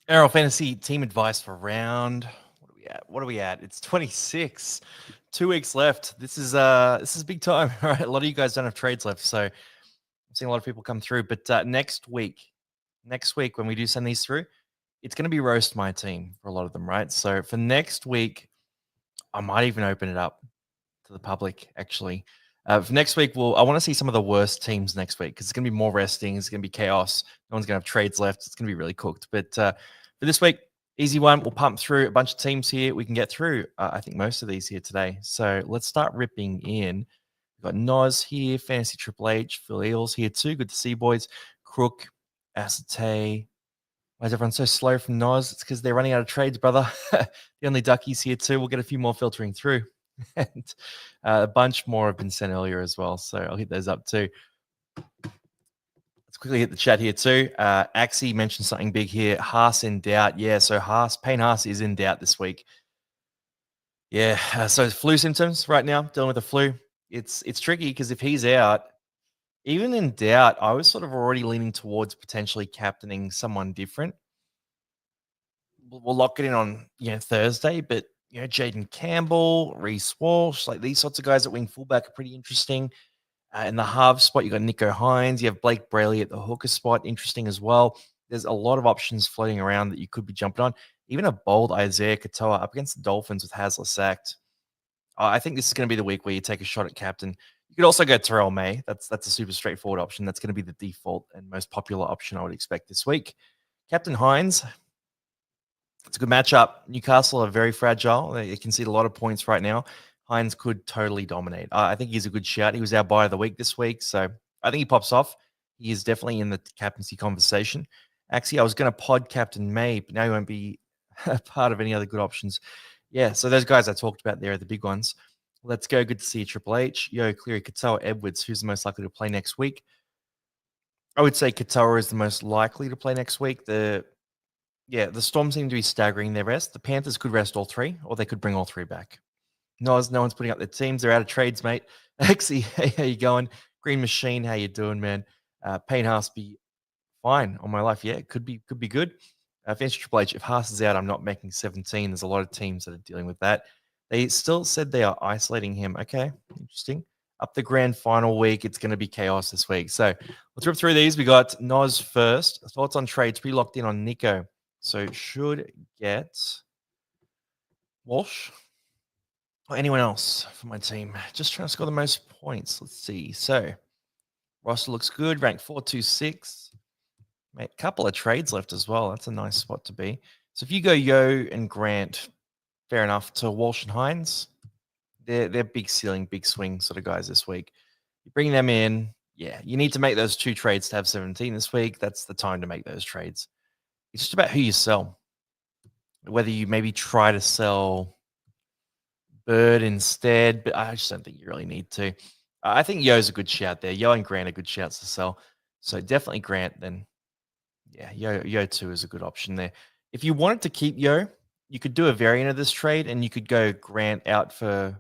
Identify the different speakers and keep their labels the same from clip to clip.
Speaker 1: NRL Fantasy team advice for round. What are we at? What are we at? It's 26. 2 weeks left. This is big time. All right. A lot of you guys don't have trades left, so I'm seeing a lot of people come through. But next week when we do send these through, it's going to be roast my team for a lot of them, right? So for next week, I might even open it up to the public actually. For next week, I want to see some of the worst teams next week because it's going to be more resting. It's going to be chaos. No one's going to have trades left. It's going to be really cooked. But for this week, easy one. We'll pump through a bunch of teams here. We can get through, I think, most of these here today. So let's start ripping in. We've got Noz here, Fantasy Triple H, Phil Eels here too. Good to see you, boys. Crook, Asate. Why is everyone so slow from Noz? It's because they're running out of trades, brother. The only duckies here too. We'll get a few more filtering through. And a bunch more have been sent earlier as well. So I'll hit those up too. Let's quickly hit the chat here too. Axie mentioned something big here. Haas in doubt. Yeah, so Payne Haas is in doubt this week. Yeah, so flu symptoms right now, dealing with the flu. It's tricky because if he's out, even in doubt, I was sort of already leaning towards potentially captaining someone different. We'll lock it in on Thursday, but Jaden Campbell, Reece Walsh, like these sorts of guys at wing fullback are pretty interesting. In the half spot, you got Nico Hines. You have Blake Brayley at the hooker spot. Interesting as well. There's a lot of options floating around that you could be jumping on. Even a bold Isaiah Katoa up against the Dolphins with Hasler sacked. I think this is going to be the week where you take a shot at captain. You could also go Terrell May. That's a super straightforward option. That's going to be the default and most popular option I would expect this week. Captain Hines, it's a good matchup. Newcastle are very fragile. You can see a lot of points right now. Hines could totally dominate. I think he's a good shout. He was our buy of the week this week, so I think he pops off. He is definitely in the captaincy conversation. Actually, I was going to pod Captain May, but now he won't be a part of any other good options. Yeah, so those guys I talked about there are the big ones. Let's go. Good to see you, Triple H. Yo, Cleary, Katoa, Edwards. Who's the most likely to play next week? I would say Katoa is the most likely to play next week. The Storm seem to be staggering their rest. The Panthers could rest all three, or they could bring all three back. No one's putting up their teams. They're out of trades, mate. Actually, hey, how you going? Green Machine, how you doing, man? Payne Haas be fine on my life. Yeah, it could be good. Fantasy Triple H, if Haas is out, I'm not making 17. There's a lot of teams that are dealing with that. They still said they are isolating him. Okay, interesting. Up the grand final week, it's going to be chaos this week. So let's rip through these. We got Noz first. Thoughts on trades? Pretty locked in on Nico. So should get Walsh or anyone else for my team. Just trying to score the most points. Let's see. So roster looks good. Rank 426. Mate, a couple of trades left as well. That's a nice spot to be. So if you go Yo and Grant, fair enough. To Walsh and Hines, they're big ceiling, big swing sort of guys this week. You bring them in. Yeah, you need to make those 2 trades to have 17 this week. That's the time to make those trades. It's just about who you sell. Whether you maybe try to sell Bird instead, but I just don't think you really need to. I think Yo's a good shout there. Yo and Grant are good shouts to sell. So definitely Grant, then yeah, Yo 2 is a good option there. If you wanted to keep Yo, you could do a variant of this trade and you could go Grant out for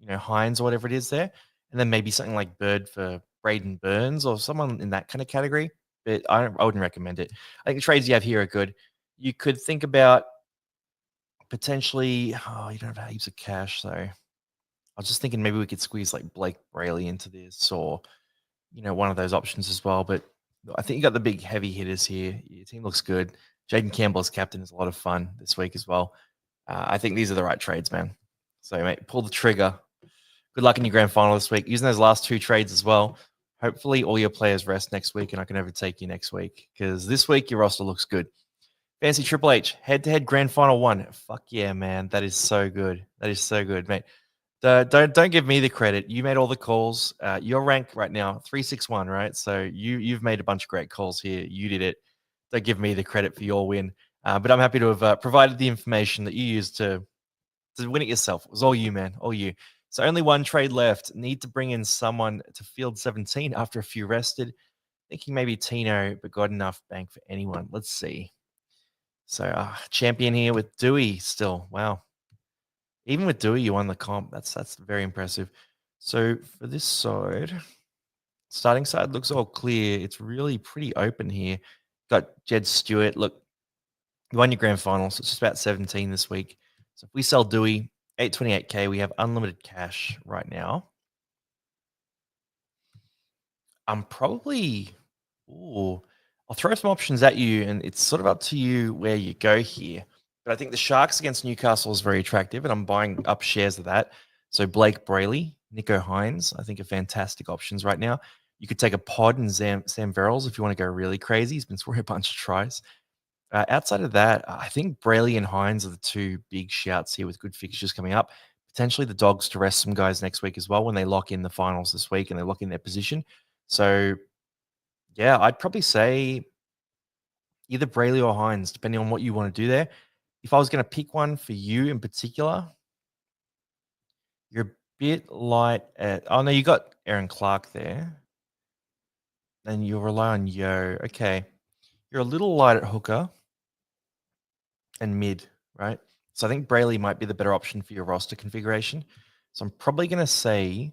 Speaker 1: Hines or whatever it is there, and then maybe something like Bird for Braden Burns or someone in that kind of category. But I wouldn't recommend it. I think the trades you have here are good. You could think about potentially, you don't have heaps of cash, so I was just thinking maybe we could squeeze like Blake Brayley into this or, one of those options as well. But I think you got the big heavy hitters here. Your team looks good. Jaden Campbell as captain is a lot of fun this week as well. I think these are the right trades, man. So, mate, pull the trigger. Good luck in your grand final this week. Using those last 2 trades as well. Hopefully all your players rest next week and I can overtake you next week because this week your roster looks good. Fancy Triple H, head-to-head grand final 1. Fuck yeah, man. That is so good. That is so good, mate. Don't give me the credit. You made all the calls. Your rank right now 361, right? So you've made a bunch of great calls here. You did it. Don't give me the credit for your win. But I'm happy to have provided the information that you used to win it yourself. It was all you, man. All you. So only 1 trade left. Need to bring in someone to field 17 after a few rested. Thinking maybe Tino, but got enough bank for anyone. Let's see. So champion here with Dewey still. Wow. Even with Dewey, you won the comp. That's very impressive. So for this side, starting side looks all clear. It's really pretty open here. Got Jed Stewart. Look, You won your grand final, so it's just about 17 this week. So if we sell Dewey, 828K, we have unlimited cash right now. I'm probably, ooh, I'll throw some options at you, and it's sort of up to you where you go here. But I think the Sharks against Newcastle is very attractive, and I'm buying up shares of that. So Blake Brayley, Nico Hines, I think are fantastic options right now. You could take a pod and Sam Verrills if you want to go really crazy. He's been scoring a bunch of tries. Outside of that, I think Brayley and Hines are the two big shouts here with good fixtures coming up. Potentially the Dogs to rest some guys next week as well when they lock in the finals this week and they lock in their position. So, yeah, I'd probably say either Brayley or Hines, depending on what you want to do there. If I was going to pick one for you in particular, you're a bit light at. Oh, no, you got Aaron Clark there. And you'll rely on Yo. Okay. You're a little light at hooker and mid, right? So I think Brayley might be the better option for your roster configuration. So I'm probably going to say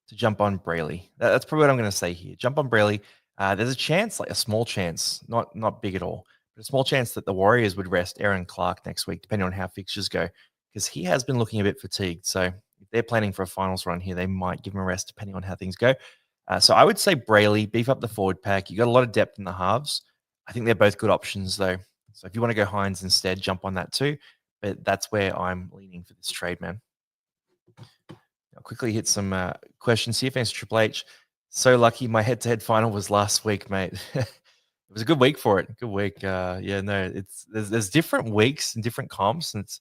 Speaker 1: to jump on Brayley. That's probably what I'm going to say here. Jump on Brayley. There's a chance, like a small chance, not big at all, but a small chance that the Warriors would rest Aaron Clark next week, depending on how fixtures go, because he has been looking a bit fatigued. So if they're planning for a finals run here, they might give him a rest depending on how things go. So I would say Brayley, beef up the forward pack. You got a lot of depth in the halves. I think they're both good options though. So if you want to go Hines instead, jump on that too. But that's where I'm leaning for this trade, man. I'll quickly hit some questions here. Thanks, Triple H. So lucky my head-to-head final was last week, mate. It was a good week for it. Good week. Yeah, no, there's different weeks and different comps, and it's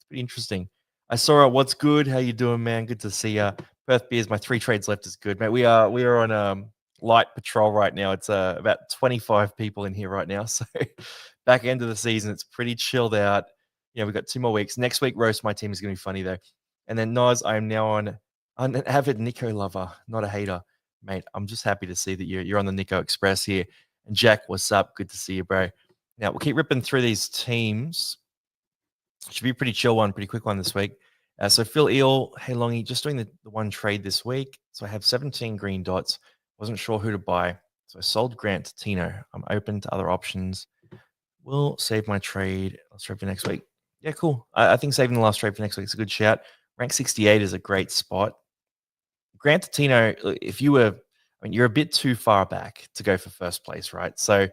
Speaker 1: pretty interesting. I saw what's good. How you doing, man? Good to see you. Perth Beers, my 3 trades left is good, mate. We are on light patrol right now. It's about 25 people in here right now. So back end of the season, it's pretty chilled out. Yeah, we've got 2 more weeks. Next week, roast my team is going to be funny though. And then Noz, I am now on. I'm an avid Nico lover, not a hater, mate. I'm just happy to see that you're on the Nico Express here. And Jack, what's up? Good to see you, bro. Now we'll keep ripping through these teams. Should be a pretty chill one, pretty quick one this week. So Phil Eel, hey Longy, just doing the one trade this week. So I have 17 green dots. Wasn't sure who to buy. So I sold Grant to Tino. I'm open to other options. Will save my trade. Let's trade for next week. Yeah, cool. I think saving the last trade for next week is a good shout. Rank 68 is a great spot. Grant Tino, if you were, I mean, you're a bit too far back to go for first place, right? So,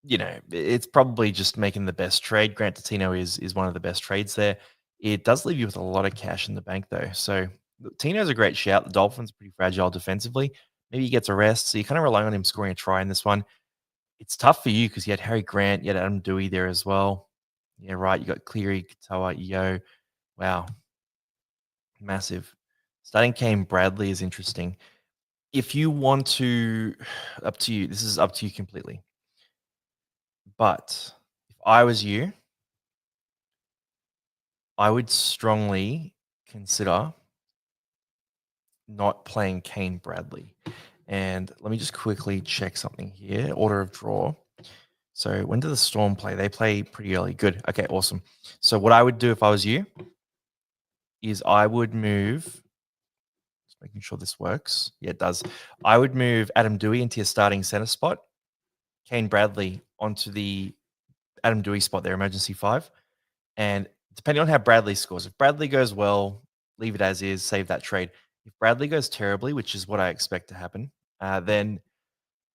Speaker 1: it's probably just making the best trade. Grant Tino is one of the best trades there. It does leave you with a lot of cash in the bank, though. So, Tino's a great shout. The Dolphins are pretty fragile defensively. Maybe he gets a rest. So, you're kind of relying on him scoring a try in this one. It's tough for you because you had Harry Grant, you had Adam Dewey there as well. Yeah, right. You got Cleary, Katoa, Yo. Wow. Massive. Starting Kane Bradley is interesting. If you want to, up to you. This is up to you completely. But if I was you, I would strongly consider not playing Kane Bradley. And let me just quickly check something here. Order of draw. So when do the Storm play? They play pretty early. Good. Okay, awesome. So what I would do if I was you is I would move, just making sure this works. Yeah, it does. I would move Adam Dewey into your starting center spot, Kane Bradley onto the Adam Dewey spot there, emergency 5. And depending on how Bradley scores, if Bradley goes well, leave it as is, save that trade. If Bradley goes terribly, which is what I expect to happen, then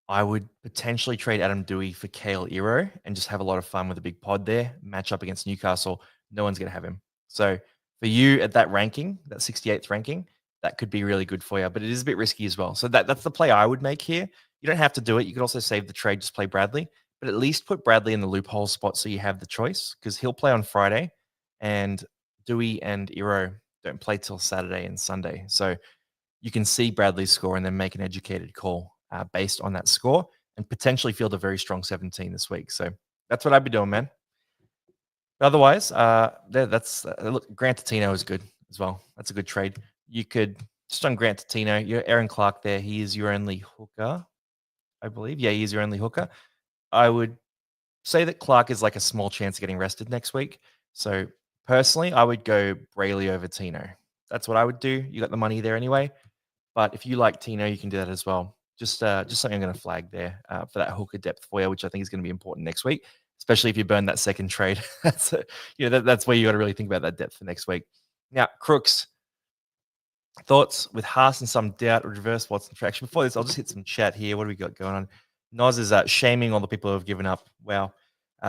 Speaker 1: I would potentially trade Adam Dewey for Kale Iro and just have a lot of fun with a big pod there. Match up against Newcastle. No one's going to have him. So for you at that ranking, that 68th ranking, that could be really good for you, but it is a bit risky as well. So that's the play I would make here. You don't have to do it. You could also save the trade, just play Bradley, but at least put Bradley in the loophole spot so you have the choice because he'll play on Friday and Dewey and Iro don't play till Saturday and Sunday. So you can see Bradley's score and then make an educated call based on that score and potentially field a very strong 17 this week. So that's what I'd be doing, man. But otherwise, that's look, Grant Tino is good as well. That's a good trade. You could just on Grant Tino, you're Aaron Clark there. He is your only hooker, I believe. Yeah, he is your only hooker. I would say that Clark is like a small chance of getting rested next week. So personally, I would go Brayley over Tino. That's what I would do. You got the money there anyway. But if you like Tino, you can do that as well. Just something I'm going to flag there for that hooker depth for you, which I think is going to be important next week, especially if you burn that second trade. That's where you got to really think about that depth for next week. Now, Crooks, thoughts with Haas and some doubt, reverse Watson traction. Before this, I'll just hit some chat here. What do we got going on? Noz is shaming all the people who have given up. Wow.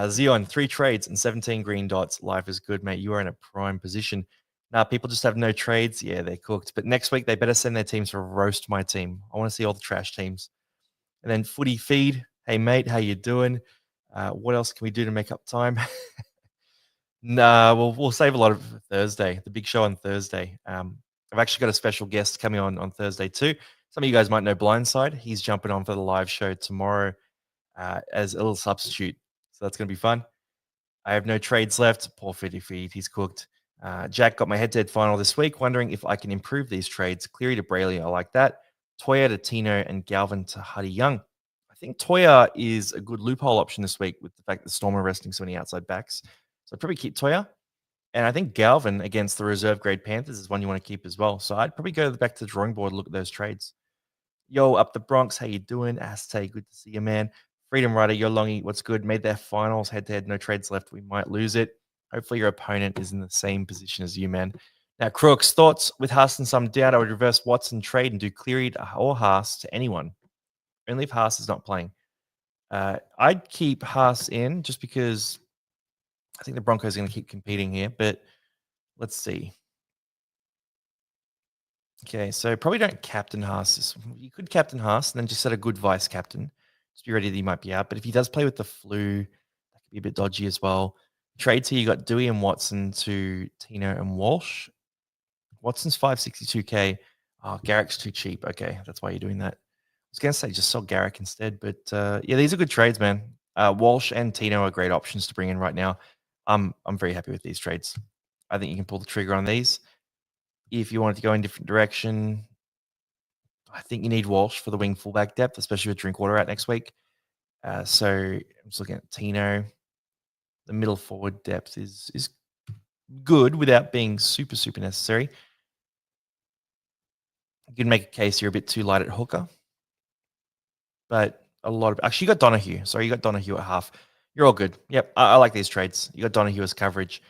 Speaker 1: Zion, 3 trades and 17 green dots. Life is good, mate. You are in a prime position. Now, people just have no trades. Yeah, they're cooked. But next week, they better send their teams to roast my team. I want to see all the trash teams. And then Footy Feed. Hey, mate, how you doing? What else can we do to make up time? Nah, we'll save a lot of it for Thursday, the big show on Thursday. I've actually got a special guest coming on Thursday too. Some of you guys might know Blindside. He's jumping on for the live show tomorrow as a little substitute. So that's going to be fun. I have no trades left. Poor Fitty Feed. He's cooked. Jack got my head-to-head final this week, wondering if I can improve these trades. Cleary to Brayley, I like that. Toya to Tino and Galvin to Huddy Young. I think Toya is a good loophole option this week with the fact that Storm are resting so many outside backs. So I'd probably keep Toya. And I think Galvin against the reserve grade Panthers is one you want to keep as well. So I'd probably go back to the drawing board and look at those trades. Yo, up the Bronx, how you doing? Aste, good to see you, man. Freedom Rider, yo, Longy, what's good? Made their finals head-to-head, no trades left. We might lose it. Hopefully your opponent is in the same position as you, man. Now, Crooks, thoughts with Haas and some doubt. I would reverse Watson trade and do Cleary or Haas to anyone. Only if Haas is not playing. I'd keep Haas in just because I think the Broncos are going to keep competing here, but let's see. Okay, so probably don't captain Haas. You could captain Haas and then just set a good vice captain. Just be ready that he might be out. But if he does play with the flu, that could be a bit dodgy as well. Trades here, you got Dewey and Watson to Tino and Walsh. Watson's 562K. Oh, Garrick's too cheap. Okay, that's why you're doing that. I was going to say just sell Garrick instead, but yeah, these are good trades, man. Walsh and Tino are great options to bring in right now. I'm very happy with these trades. I think you can pull the trigger on these. If you wanted to go in a different direction, I think you need Walsh for the wing fullback depth, especially with Drinkwater out next week. So I'm just looking at Tino. The middle forward depth is good without being super, super necessary. You can make a case you're a bit too light at hooker. But actually, you got Donahue. Sorry, you got Donahue at half. You're all good. Yep, I like these trades. You got Donahue as coverage.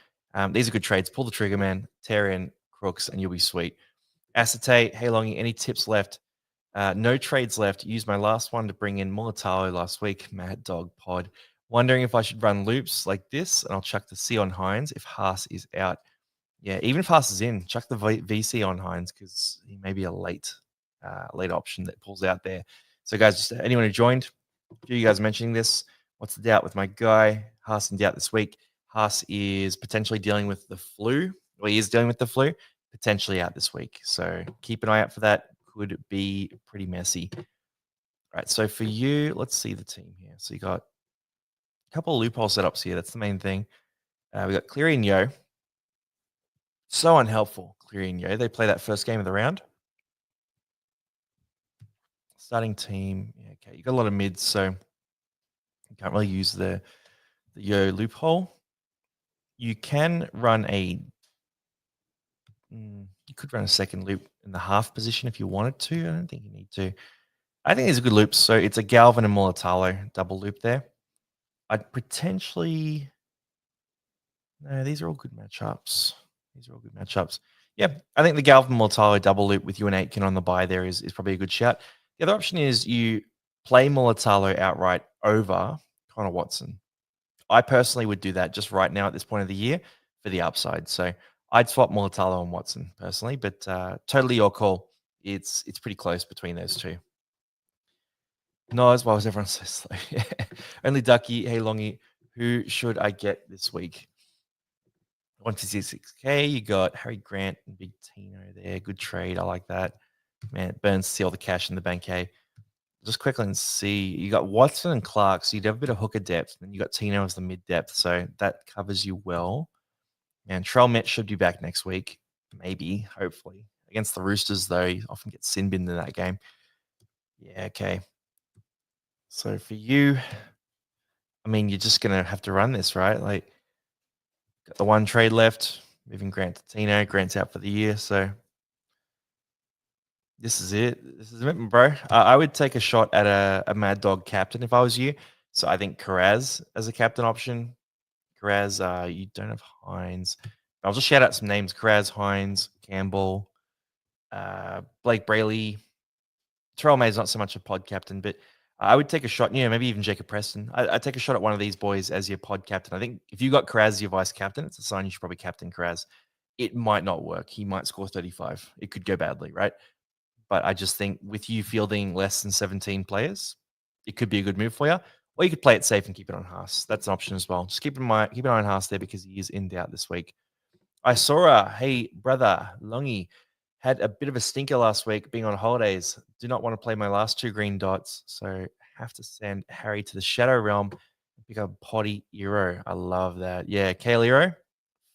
Speaker 1: These are good trades. Pull the trigger, man. Tear in Crooks, and you'll be sweet. Acetate, hey Longy, any tips left? No trades left. Used my last one to bring in Mulatalo last week. Mad Dog Pod. Wondering if I should run loops like this, and I'll chuck the C on Hines if Haas is out. Yeah, even if Haas is in, chuck the VC on Hines because he may be a late option that pulls out there. So, guys, just anyone who joined, a few of you guys mentioning this. What's the doubt with my guy? Haas in doubt this week. Haas is potentially dealing with the flu. Well, he is dealing with the flu, potentially out this week. So keep an eye out for that. Could be pretty messy. All right. So for you, let's see the team here. So you got a couple of loophole setups here. That's the main thing. We got Cleary and Yo. So unhelpful, Cleary and Yo. They play that first game of the round. Starting team. Yeah, okay. You got a lot of mids, so you can't really use the Yo loophole. You can run you could run a second loop in the half position if you wanted to. I don't think you need to. I think these are good loops. So it's a Galvin and Mulatalo double loop there. I'd potentially. No, these are all good matchups. Yeah, I think the Galvin Mulatalo double loop with you and Aitken on the bye there is probably a good shout. The other option is you play Mulatalo outright over Connor Watson. I personally would do that just right now at this point of the year for the upside. So I'd swap Mulatalo and Watson personally, but totally your call. It's pretty close between those two. No, as well as everyone so slow. Only Ducky, hey Longy, who should I get this week? 166K, you got Harry Grant and Big Tino there. Good trade. I like that. Man, it burns to see all the cash in the bank, hey. Just quickly and see. You got Watson and Clark, so you'd have a bit of hooker depth. And you got Tino as the mid depth, so that covers you well. And Trell Met should be back next week. Maybe, hopefully. Against the Roosters, though, you often get sin binned in that game. Yeah, okay. So for you, I mean, you're just going to have to run this, right? Like, got the one trade left, moving Grant to Tino. Grant's out for the year, so this is it. This is it, bro. I would take a shot at a Mad Dog captain if I was you. So I think Carraz as a captain option. Carraz, you don't have Hines. I'll just shout out some names: Carraz, Hines, Campbell, Blake Brayley. Terrell May's not so much a pod captain, but I would take a shot. Yeah, maybe even Jacob Preston. I'd take a shot at one of these boys as your pod captain. I think if you got Carraz as your vice captain, it's a sign you should probably captain Carraz. It might not work. He might score 35. It could go badly, right? But I just think with you fielding less than 17 players, it could be a good move for you. Or you could play it safe and keep it on Haas. That's an option as well. Just keep an eye on Haas there because he is in doubt this week. Isora, hey brother, Longy, had a bit of a stinker last week being on holidays. Do not want to play my last 2 green dots, so have to send Harry to the Shadow Realm and pick up Potty Eero. I love that. Yeah, Kale Eero,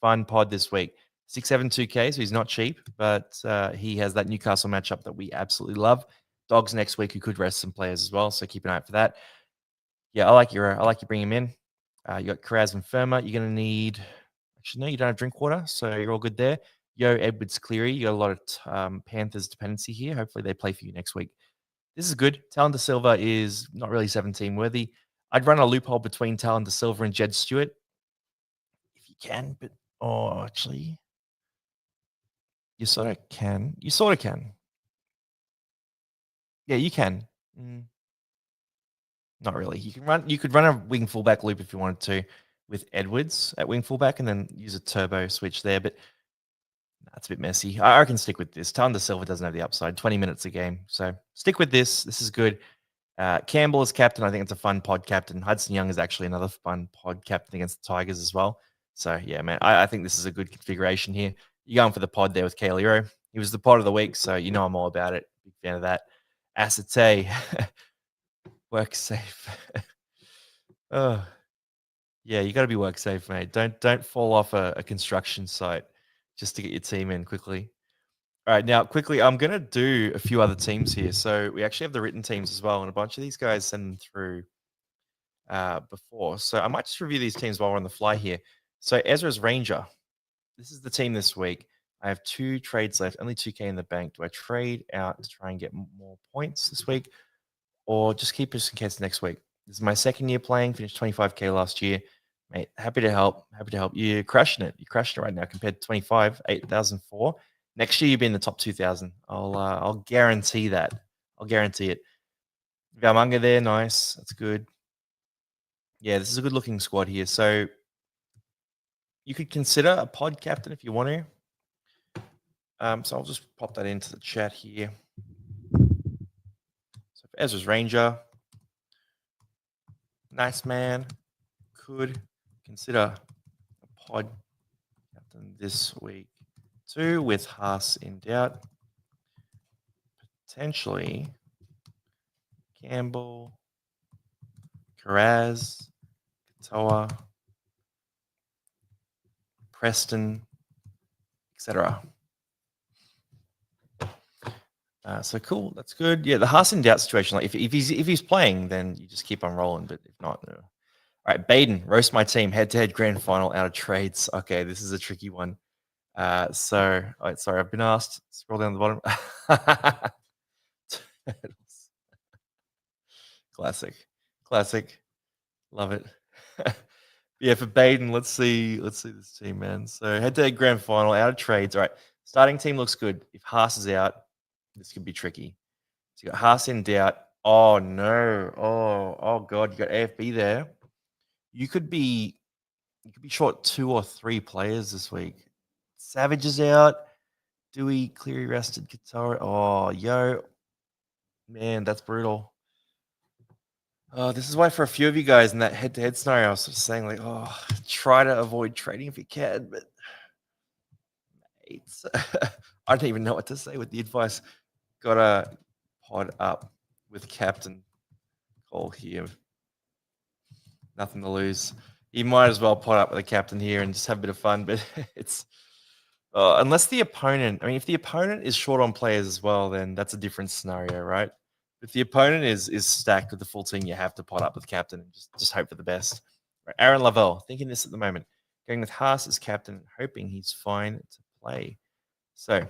Speaker 1: fun pod this week. 672K, so he's not cheap, but he has that Newcastle matchup that we absolutely love. Dogs next week, who could rest some players as well, so keep an eye out for that. Yeah, I like Euro. I like you bring him in. You got Carraz and Firma. You're going to need... Actually, no, you don't have drink water, so you're all good there. Yo, Edwards Cleary. You got a lot of Panthers dependency here. Hopefully they play for you next week. This is good. Talon De Silva is not really 17 worthy. I'd run a loophole between Talon De Silva and Jed Stewart if you can, but actually, you sort of can. You sort of can. Yeah, you can. Not really. You could run a wing fullback loop if you wanted to with Edwards at wing fullback and then use a turbo switch there, but that's a bit messy. I can stick with this. Talon De Silva doesn't have the upside. 20 minutes a game. So stick with this. This is good. Campbell is captain. I think it's a fun pod captain. Hudson Young is actually another fun pod captain against the Tigers as well. So, yeah, man, I think this is a good configuration here. You're going for the pod there with Kaleo. He was the pod of the week, so you know I'm all about it. Big fan of that. Asate, work safe. Oh, yeah, you got to be work safe, mate. Don't fall off a construction site just to get your team in quickly. All right, now quickly, I'm going to do a few other teams here. So we actually have the written teams as well, and a bunch of these guys send them through before. So I might just review these teams while we're on the fly here. So Ezra's Ranger, this is the team this week. I have 2 trades left, only 2K in the bank. Do I trade out to try and get more points this week, or just keep this in case next week? This is my second year playing, finished 25K last year. Mate, happy to help. Happy to help. You're crushing it. You're crushing it right now compared to 25, 8,004. Next year, you'll be in the top 2,000. I'll guarantee that. I'll guarantee it. Valmunga there, nice. That's good. Yeah, this is a good looking squad here. So you could consider a pod captain if you want to. So I'll just pop that into the chat here. So for Ezra's Ranger, nice man, could consider a pod captain this week too, with Haas in doubt. Potentially Campbell, Carraz, Katoa, Preston, etc. So cool, that's good. Yeah, the Haas in doubt situation. Like if he's playing, then you just keep on rolling. But if not, no. All right, Baden, roast my team, head-to-head grand final out of trades. Okay, this is a tricky one. Sorry, I've been asked. Scroll down the bottom. Classic. Love it. Yeah, for Baden, let's see this team, man. So head-to-head grand final out of trades. All right, starting team looks good. If Haas is out, this could be tricky. So you got Haas in doubt. Oh no. Oh god, you got AFB there. You could be short 2 or 3 players this week. Savage is out. Dewey, Cleary rested, Katara. Oh, yo. Man, that's brutal. This is why for a few of you guys in that head-to-head scenario, I was sort of saying like, try to avoid trading if you can, but it's I don't even know what to say with the advice. Gotta pod up with Captain Cole here. Nothing to lose. You might as well pod up with the captain here and just have a bit of fun, but it's unless the opponent, if the opponent is short on players as well, then that's a different scenario, right? If the opponent is stacked with the full team, you have to pot up with captain and just hope for the best. Right, Aaron Lavelle, thinking this at the moment. Going with Haas as captain, hoping he's fine to play. So,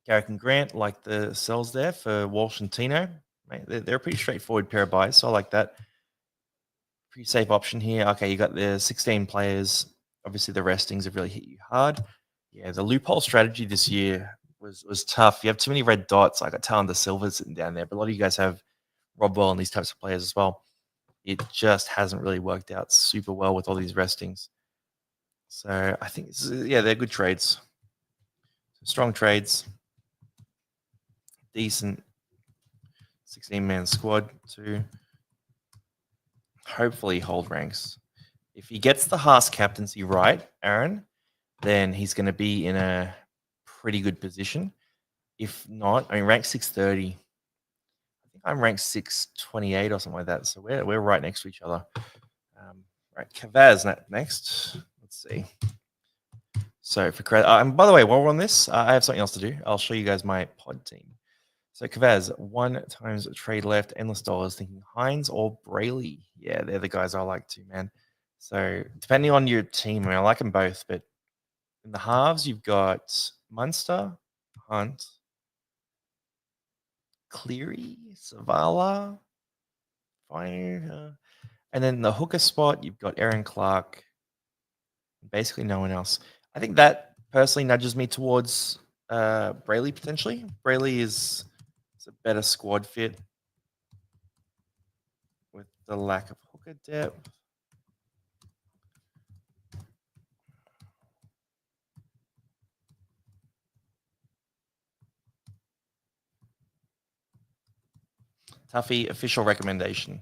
Speaker 1: Garrick and Grant, like the cells there for Walsh and Tino. Mate, they're a pretty straightforward pair of buys, so I like that. pretty safe option here. Okay, you got the 16 players. Obviously, the restings have really hit you hard. Yeah, the loophole strategy this year was tough. You have too many red dots. I got Talon Silva sitting down there, but a lot of you guys have Rodwell and these types of players as well. It just hasn't really worked out super well with all these restings. So I think, they're good trades. Strong trades. Decent 16-man squad to hopefully hold ranks. If he gets the Haas captaincy right, Aaron, then he's going to be in a pretty good position. If not, I mean, rank 630. I think I'm ranked 628 or something like that. So we're right next to each other. Right, Kavaz next. Let's see. So for and by the way, while we're on this, I have something else to do. I'll show you guys my pod team. So Kavaz, 1 times trade left, endless dollars, thinking Hines or Brayley. Yeah, they're the guys I like too, man. So depending on your team, I mean, I like them both, but in the halves, you've got Munster, Hunt, Cleary, Savala, Fire, and then the hooker spot, you've got Aaron Clark, basically no one else. I think that personally nudges me towards Brayley potentially. Brayley is a better squad fit with the lack of hooker depth. Tuffy official recommendation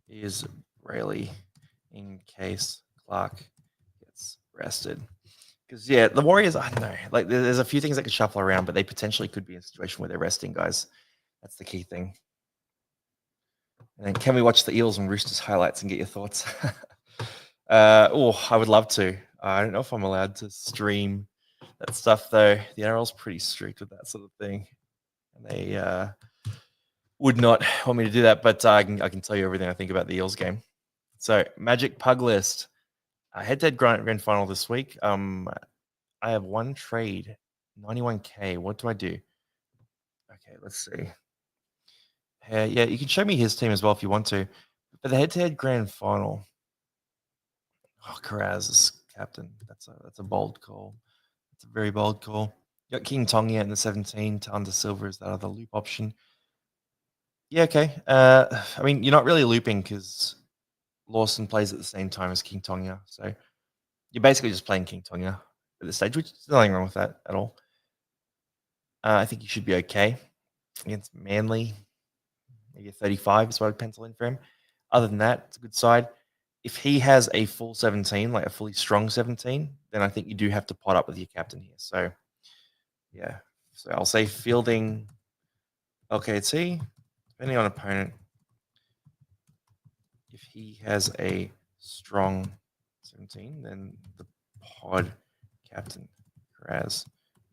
Speaker 1: is Brayley in case Clark gets rested. Because the Warriors, I don't know, like there's a few things that could shuffle around, but they potentially could be in a situation where they're resting guys. That's the key thing. And then can we watch the Eels and Roosters highlights and get your thoughts? I would love to. I don't know if I'm allowed to stream that stuff though. The NRL's pretty strict with that sort of thing, and they would not want me to do that. But I can tell you everything I think about the Eels game. So Magic Pug List, head-to-head grand final this week. I have one trade, 91K. What do I do? Okay, let's see. Yeah, you can show me his team as well if you want to. But the head-to-head grand final. Oh, Karaz is captain. That's a bold call. It's a very bold call. You got King Tonga in the 17 to under Silver is that other loop option. Yeah, okay. I mean, you're not really looping because Lawson plays at the same time as King Tonga. So you're basically just playing King Tonga at this stage, which is nothing wrong with that at all. I think you should be okay against Manly. Maybe a 35 is what I'd pencil in for him. Other than that, it's a good side. If he has a full 17, like a fully strong 17, then I think you do have to pot up with your captain here. So, yeah. So I'll say fielding LKT, depending on opponent. If he has a strong 17, then the pod captain, Raz,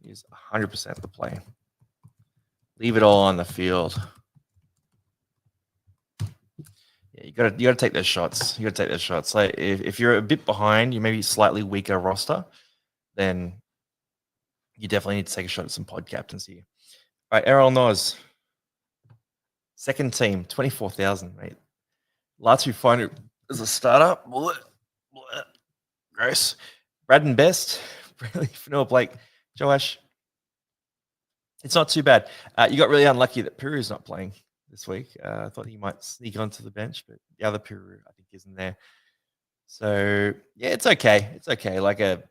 Speaker 1: is 100% the play. Leave it all on the field. Yeah, you gotta take those shots. You gotta take those shots. Like if you're a bit behind, you maybe slightly weaker roster, then you definitely need to take a shot at some pod captains here. All right, Errol Noz, second team, 24,000, mate. Last we find it as a starter. Gross. Braden Best, really Fanua Blake, Joash. It's not too bad. You got really unlucky that Piru's not playing this week. I thought he might sneak onto the bench, but the other Piru, I think, isn't there. So, yeah, it's okay. It's okay. Like a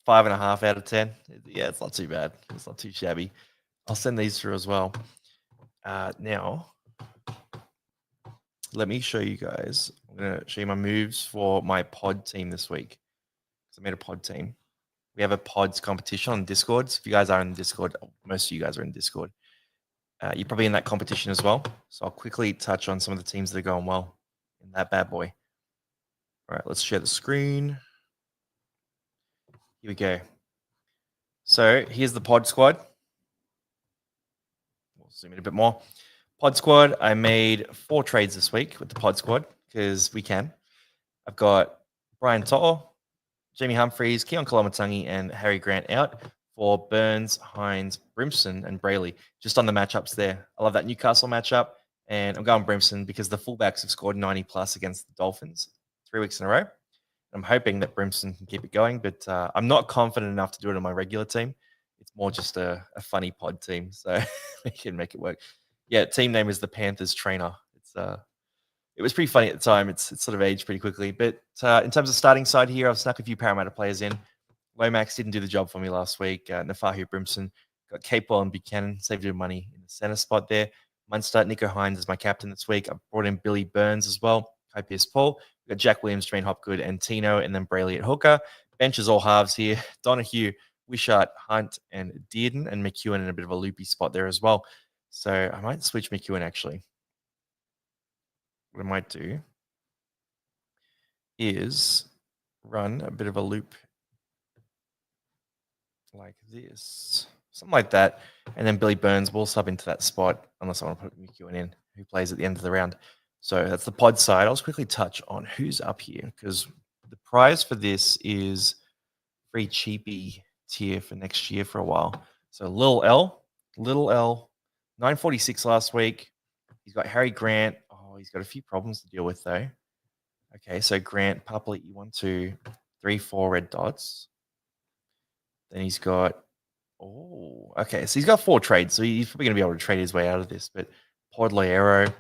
Speaker 1: 5.5 out of 10. Yeah, it's not too bad. It's not too shabby. I'll send these through as well. Now, let me show you guys. I'm going to show you my moves for my pod team this week. So I made a pod team. We have a pods competition on Discord. So if you guys are in Discord, most of you guys are in Discord. You're probably in that competition as well. So I'll quickly touch on some of the teams that are going well in that bad boy. All right, let's share the screen. Here we go. So here's the pod squad. We'll zoom in a bit more. Pod squad, I made 4 trades this week with the pod squad because we can. I've got Brian To'o, Jamie Humphries, Keon Kalamatangi, and Harry Grant out for Burns, Hines, Brimson, and Brayley, just on the matchups there. I love that Newcastle matchup And I'm going Brimson because the fullbacks have scored 90 plus against the Dolphins 3 weeks in a row. I'm hoping that Brimson can keep it going, but I'm not confident enough to do it on my regular team. It's more just a funny pod team, so we can make it work. Yeah, team name is the Panthers Trainer. It was pretty funny at the time. It's sort of aged pretty quickly. But in terms of starting side here, I've snuck a few Parramatta players in. Lomax didn't do the job for me last week. Nafahu Brimson got Capewell and Buchanan, saved a bit of money in the center spot there. Munster, Nico Hines is my captain this week. I brought in Billy Burns as well. Kai Pierce Paul. We've got Jack Williams, Jermaine Hopgood, and Tino, and then Brayley at hooker. Bench is all halves here. Donahue, Wishart, Hunt, and Dearden, and McEwen in a bit of a loopy spot there as well. So I might switch McEwen actually. What I might do is run a bit of a loop like this, something like that. And then Billy Burns will sub into that spot, unless I want to put McEwen in, who plays at the end of the round. So that's the pod side. I'll just quickly touch on who's up here because the prize for this is free cheapy tier for next year for a while. So little L, 946 last week. He's got Harry Grant. Oh, he's got a few problems to deal with though. Okay, so Grant, Papali'i, 1, 2, 3, 4 red dots. Then he's got, okay, so he's got 4 trades, so he's probably going to be able to trade his way out of this. But Pod Loiero,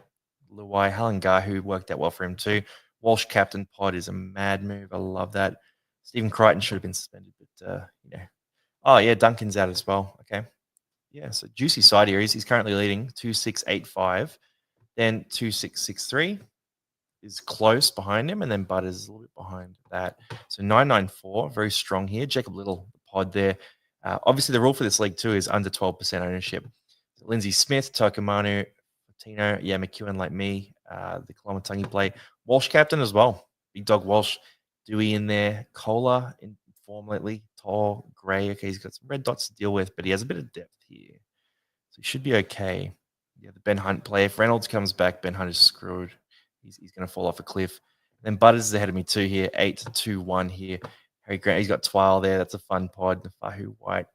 Speaker 1: Luai, Halangahu worked out well for him too. Walsh captain Pod is a mad move. I love that. Stephen Crichton should have been suspended, but oh yeah, Duncan's out as well. Okay, yeah, so juicy side here. He's currently leading 2-6-8-5, then 2-6-6-3. Is close behind him, and then Butters is a little bit behind that. So 994, very strong here. Jacob Little, the pod there. Obviously, the rule for this league too is under 12% ownership. So Lindsay Smith, Tokamanu, Tino, yeah, McEwen like me, the Kolomatangi play. Walsh captain as well. Big dog Walsh. Dewey in there. Kohler in form lately. Tall, grey. Okay, he's got some red dots to deal with, but he has a bit of depth here. So he should be okay. Yeah, the Ben Hunt play. If Reynolds comes back, Ben Hunt is screwed. He's going to fall off a cliff. And then Butters is ahead of me too here, 8-2-1 here. Harry Grant, he's got Twile there. That's a fun pod. Fahu White,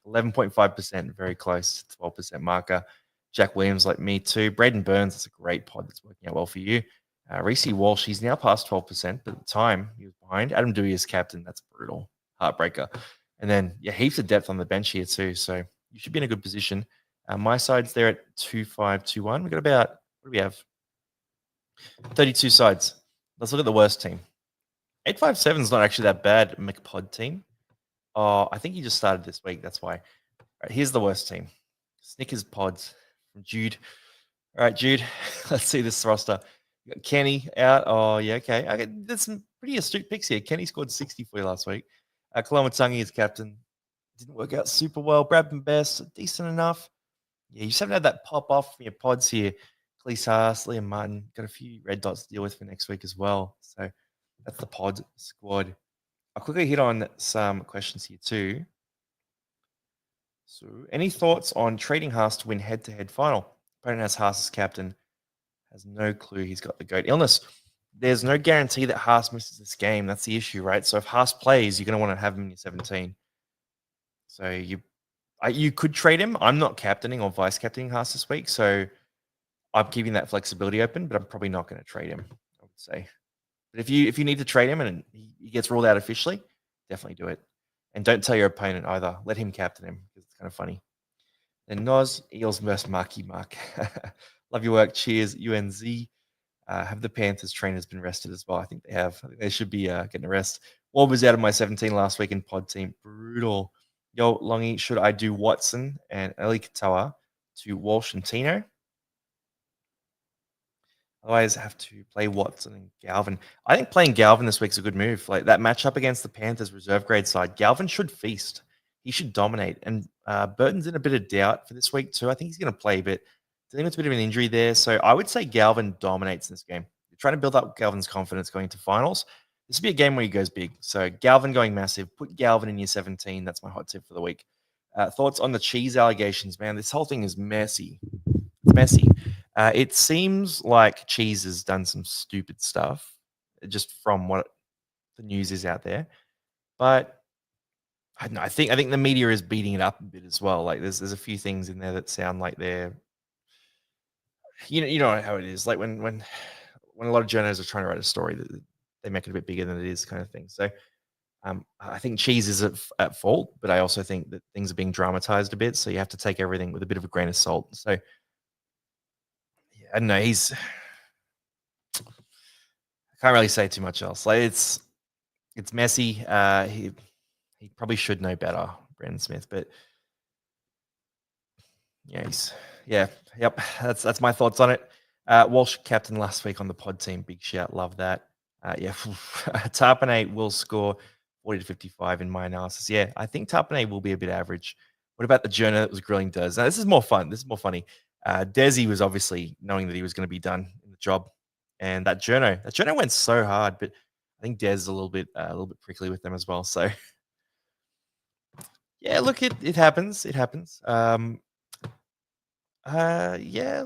Speaker 1: 11.5%, very close to 12% marker. Jack Williams like me too. Braden Burns, that's a great pod that's working out well for you. Reece Walsh, he's now past 12%, but at the time he was behind. Adam Dewey is captain. That's brutal. Heartbreaker. And then, yeah, heaps of depth on the bench here too. So you should be in a good position. My side's there at 2-5-2-1. We've got about, what do we have? 32 sides. Let's look at the worst team. 857 is not actually that bad, McPod team. Oh, I think he just started this week. That's why. All right, here's the worst team. Snickers Pods from Jude. All right, Jude. Let's see this roster. You got Kenny out. Oh, yeah, okay. There's some pretty astute picks here. Kenny scored 60 for you last week. Kolomatangi is captain. Didn't work out super well. Bradman Best, decent enough. Yeah, you just haven't had that pop off from your pods here. Cleese Haas, Liam Martin, got a few red dots to deal with for next week as well. So that's the pod squad. I'll quickly hit on some questions here too. So any thoughts on trading Haas to win head-to-head final? Opponent has Haas as captain. Has no clue he's got the goat illness. There's no guarantee that Haas misses this game. That's the issue, right? So if Haas plays, you're going to want to have him in your 17. So you could trade him. I'm not captaining or vice captaining Haas this week, so I'm keeping that flexibility open, but I'm probably not going to trade him, I would say. But if you need to trade him and he gets ruled out officially, definitely do it. And don't tell your opponent either. Let him captain him because it's kind of funny. And Noz, Eels versus Marky Mark. Love your work. Cheers, UNZ. Have the Panthers trainers been rested as well? I think they have. I think they should be getting a rest. Ward was out of my 17 last week in pod team. Brutal. Yo, Longy, should I do Watson and Eli Katoa to Walsh and Tino? Otherwise, I have to play Watson and Galvin. I think playing Galvin this week's a good move. Like that matchup against the Panthers reserve grade side, Galvin should feast. He should dominate. And Burton's in a bit of doubt for this week too. I think he's going to play, but dealing with a bit of an injury there. So I would say Galvin dominates in this game. You're trying to build up Galvin's confidence going into finals. This would be a game where he goes big. So Galvin going massive. Put Galvin in your 17. That's my hot tip for the week. Thoughts on the cheese allegations, man? This whole thing is messy. It's messy. It seems like Cheese has done some stupid stuff, just from what the news is out there. But I don't know. I think the media is beating it up a bit as well. Like there's a few things in there that sound like they're you know how it is. Like when a lot of journalists are trying to write a story, they make it a bit bigger than it is, kind of thing. So I think Cheese is at fault, but I also think that things are being dramatized a bit. So you have to take everything with a bit of a grain of salt. So yeah, I don't know. I can't really say too much else. Like it's messy. He probably should know better, Brandon Smith, but yeah, yep. That's my thoughts on it. Walsh captain last week on the pod team. Big shout, love that. Yeah, Tarpanay will score 40 to 55 in my analysis. Yeah, I think Tarpanay will be a bit average. What about the journo that was grilling Des? Now, this is more fun. This is more funny. Desi was obviously knowing that he was going to be done in the job, and that journo went so hard, but I think Des is a little bit prickly with them as well. So yeah, look, it happens. It happens. Yeah,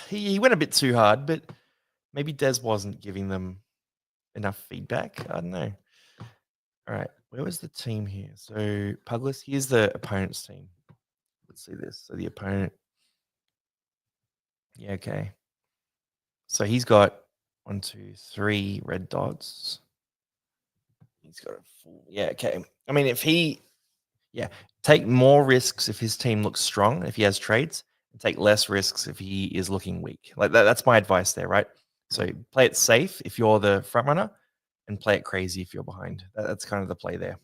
Speaker 1: he went a bit too hard, but maybe Des wasn't giving them enough feedback. I don't know. All right, where was the team here? So Puglis, here's the opponent's team. Let's see this. So the opponent, yeah, okay. So he's got 1, 2, 3 red dots. He's got a full, yeah, okay. I mean, yeah, take more risks if his team looks strong, if he has trades, and take less risks if he is looking weak. Like that's my advice there, right? So play it safe if you're the front runner, and play it crazy if you're behind. That's kind of the play there.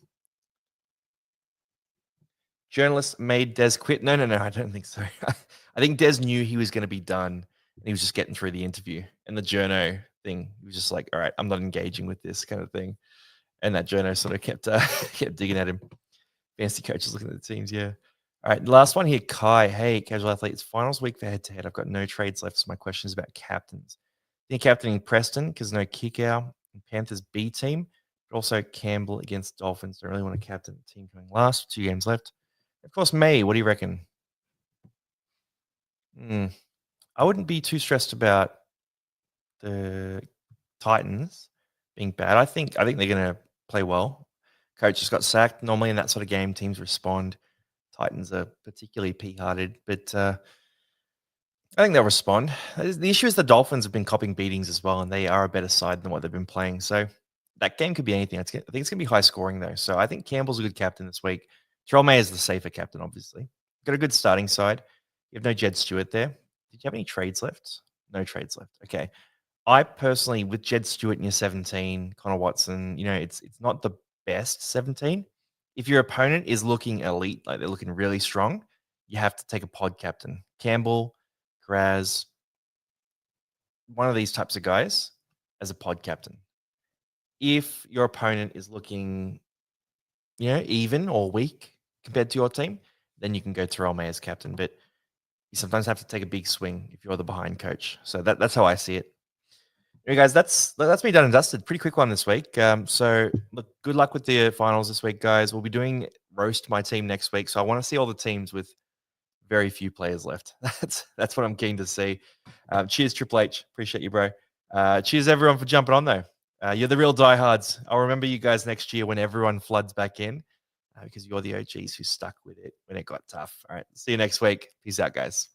Speaker 1: Journalist made Des quit. No, I don't think so. I think Des knew he was going to be done, and he was just getting through the interview. And the journo thing, he was just like, "All right, I'm not engaging with this kind of thing." And that journo sort of kept kept digging at him. Fancy coaches looking at the teams, yeah. All right, last one here, Kai. Hey, casual athletes. Finals week for head to head. I've got no trades left, so my question is about captains. I think captaining Preston because no kick out and Panthers B team, but also Campbell against Dolphins. Don't really want to captain the team coming last. 2 games left. Of course, May. What do you reckon? I wouldn't be too stressed about the Titans being bad. I think they're going to play well. Coach just got sacked. Normally in that sort of game, teams respond. Titans are particularly pea-hearted, but I think they'll respond. The issue is the Dolphins have been copping beatings as well, and they are a better side than what they've been playing. So that game could be anything. I think it's going to be high scoring though. So I think Campbell's a good captain this week. Terrell May is the safer captain, obviously. Got a good starting side. You have no Jed Stewart there. Did you have any trades left? No trades left. Okay. I personally, with Jed Stewart in your 17, Connor Watson, it's not the best 17. If your opponent is looking elite, like they're looking really strong, you have to take a pod captain. Campbell, Graz, one of these types of guys as a pod captain. If your opponent is looking, even or weak compared to your team, then you can go Terrell May as captain. But you sometimes have to take a big swing if you're the behind coach. So that's how I see it. Hey guys, that's me done and dusted. Pretty quick one this week. So look, good luck with the finals this week, guys. We'll be doing roast my team next week. So I want to see all the teams with very few players left. That's what I'm keen to see. Cheers, Triple H. Appreciate you, bro. Cheers, everyone, for jumping on though. You're the real diehards. I'll remember you guys next year when everyone floods back in, because you're the OGs who stuck with it when it got tough. All right, see you next week. Peace out, guys.